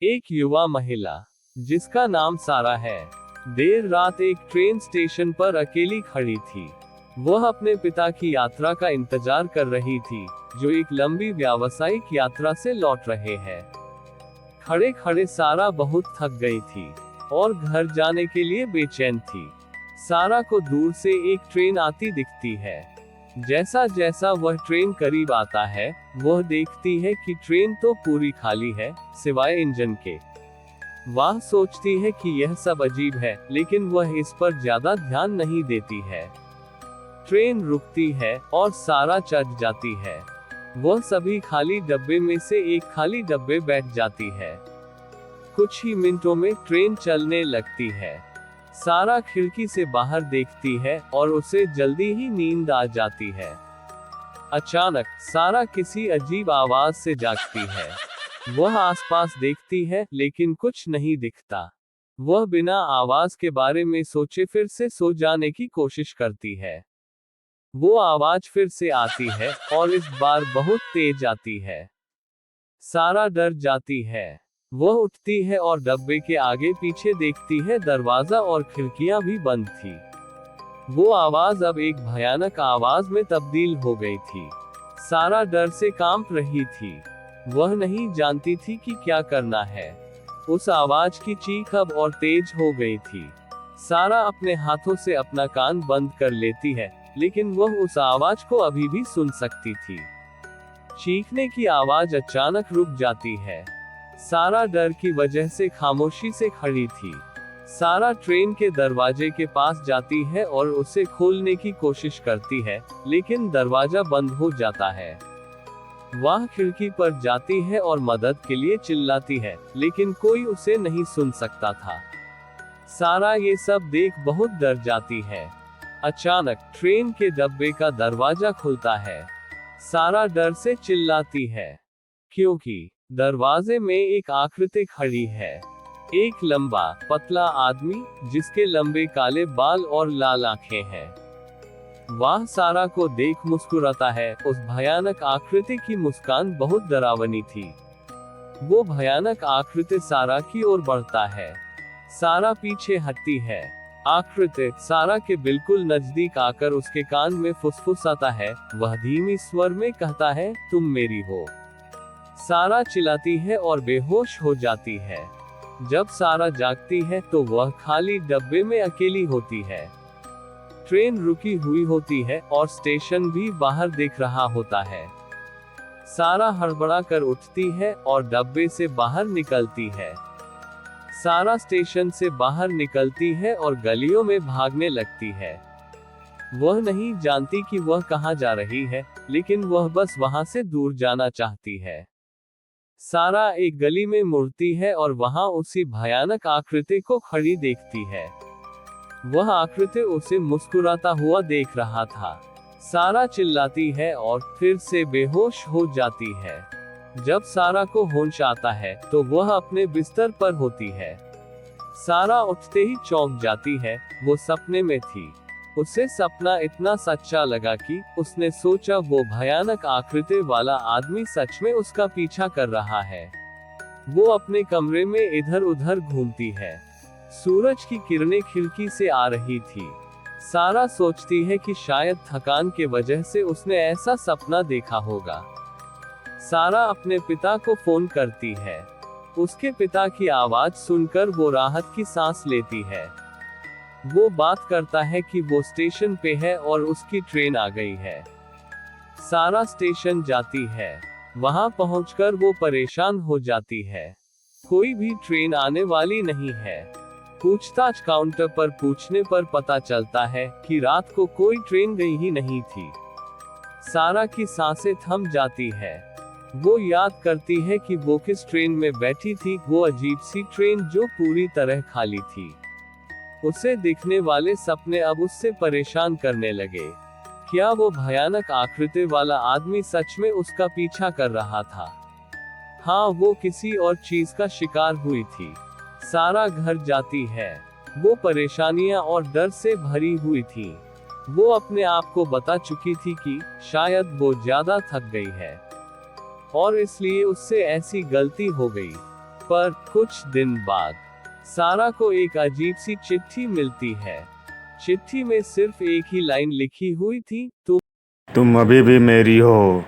एक युवा महिला, जिसका नाम सारा है, देर रात एक ट्रेन स्टेशन पर अकेली खड़ी थी। वह अपने पिता की यात्रा का इंतजार कर रही थी, जो एक लंबी व्यावसायिक यात्रा से लौट रहे हैं। खड़े खड़े सारा बहुत थक गई थी और घर जाने के लिए बेचैन थी। सारा को दूर से एक ट्रेन आती दिखती है। जैसा जैसा वह ट्रेन करीब आता है, वह देखती है कि ट्रेन तो पूरी खाली है, सिवाय इंजन के। वह सोचती है कि यह सब अजीब है, लेकिन वह इस पर ज्यादा ध्यान नहीं देती है। ट्रेन रुकती है और सारा चढ़ जाती है। वह सभी खाली डब्बे में से एक खाली डब्बे बैठ जाती है। कुछ ही मिनटों में ट्रेन चलने लगती है। सारा खिड़की से बाहर देखती है और उसे जल्दी ही नींद आ जाती है। अचानक सारा किसी अजीब आवाज से जागती है। वह आसपास देखती है, लेकिन कुछ नहीं दिखता। वह बिना आवाज के बारे में सोचे फिर से सो जाने की कोशिश करती है। वो आवाज फिर से आती है और इस बार बहुत तेज आती है। सारा डर जाती है। वह उठती है और डब्बे के आगे पीछे देखती है, दरवाजा और खिड़कियां भी बंद थी। वो आवाज अब एक भयानक आवाज में तब्दील हो गई थी। सारा डर से कांप रही थी। वह नहीं जानती थी कि क्या करना है। उस आवाज की चीख अब और तेज हो गई थी। सारा अपने हाथों से अपना कान बंद कर लेती है, लेकिन वह उस आवाज को अभी भी सुन सकती थी। चीखने की आवाज अचानक रुक जाती है। सारा डर की वजह से खामोशी से खड़ी थी। सारा ट्रेन के दरवाजे के पास जाती है और उसे खोलने की कोशिश करती है, लेकिन दरवाजा बंद हो जाता है। वह खिड़की पर जाती है और मदद के लिए चिल्लाती है, लेकिन कोई उसे नहीं सुन सकता था। सारा ये सब देख बहुत डर जाती है। अचानक ट्रेन के डब्बे का दरवाजा खुलता है। सारा डर से चिल्लाती है, क्योंकि दरवाजे में एक आकृति खड़ी है। एक लंबा, पतला आदमी, जिसके लंबे काले बाल और लाल आंखें हैं। वह सारा को देख मुस्कुराता है। उस भयानक आकृति की मुस्कान बहुत डरावनी थी। वो भयानक आकृति सारा की ओर बढ़ता है। सारा पीछे हटती है। आकृति सारा के बिल्कुल नजदीक आकर उसके कान में फुसफुसाता है। वह धीमी स्वर में कहता है, तुम मेरी हो। सारा चिल्लाती है और बेहोश हो जाती है। जब सारा जागती है तो वह खाली डब्बे में अकेली होती है। ट्रेन रुकी हुई होती है और स्टेशन भी बाहर दिख रहा होता है। सारा हड़बड़ा कर उठती है और डब्बे से बाहर निकलती है। सारा स्टेशन से बाहर निकलती है और गलियों में भागने लगती है। वह नहीं जानती कि वह कहाँ जा रही है, लेकिन वह बस वहां से दूर जाना चाहती है। सारा एक गली में मुड़ती है और वहां उसी भयानक आकृति को खड़ी देखती है। वह आकृति उसे मुस्कुराता हुआ देख रहा था। सारा चिल्लाती है और फिर से बेहोश हो जाती है। जब सारा को होश आता है तो वह अपने बिस्तर पर होती है। सारा उठते ही चौंक जाती है। वो सपने में थी। उसे सपना इतना सच्चा लगा कि उसने सोचा वो भयानक आकृति वाला आदमी सच में उसका पीछा कर रहा है। वो अपने कमरे में इधर उधर घूमती है। सूरज की किरणें खिड़की से आ रही थी। सारा सोचती है कि शायद थकान के वजह से उसने ऐसा सपना देखा होगा। सारा अपने पिता को फोन करती है। उसके पिता की आवाज सुनकर वो राहत की सांस लेती है। वो बात करता है कि वो स्टेशन पे है और उसकी ट्रेन आ गई है। सारा स्टेशन जाती है। वहां पहुंचकर वो परेशान हो जाती है। कोई भी ट्रेन आने वाली नहीं है। पूछताछ काउंटर पर पूछने पर पता चलता है कि रात को कोई ट्रेन गई ही नहीं थी। सारा की सांसें थम जाती है। वो याद करती है कि वो किस ट्रेन में बैठी थी, वो अजीब सी ट्रेन जो पूरी तरह खाली थी। उसे दिखने वाले सपने अब उससे परेशान करने लगे। क्या वो भयानक आकृति वाला आदमी सच में उसका पीछा कर रहा था? हाँ, वो किसी और चीज का शिकार हुई थी। सारा घर जाती है। वो परेशानियां और डर से भरी हुई थी। वो अपने आप को बता चुकी थी कि शायद वो ज्यादा थक गई है और इसलिए उससे ऐसी गलती हो गई। पर कुछ दिन बाद सारा को एक अजीब सी चिट्ठी मिलती है। चिट्ठी में सिर्फ एक ही लाइन लिखी हुई थी, तुम तुम अभी भी मेरी हो।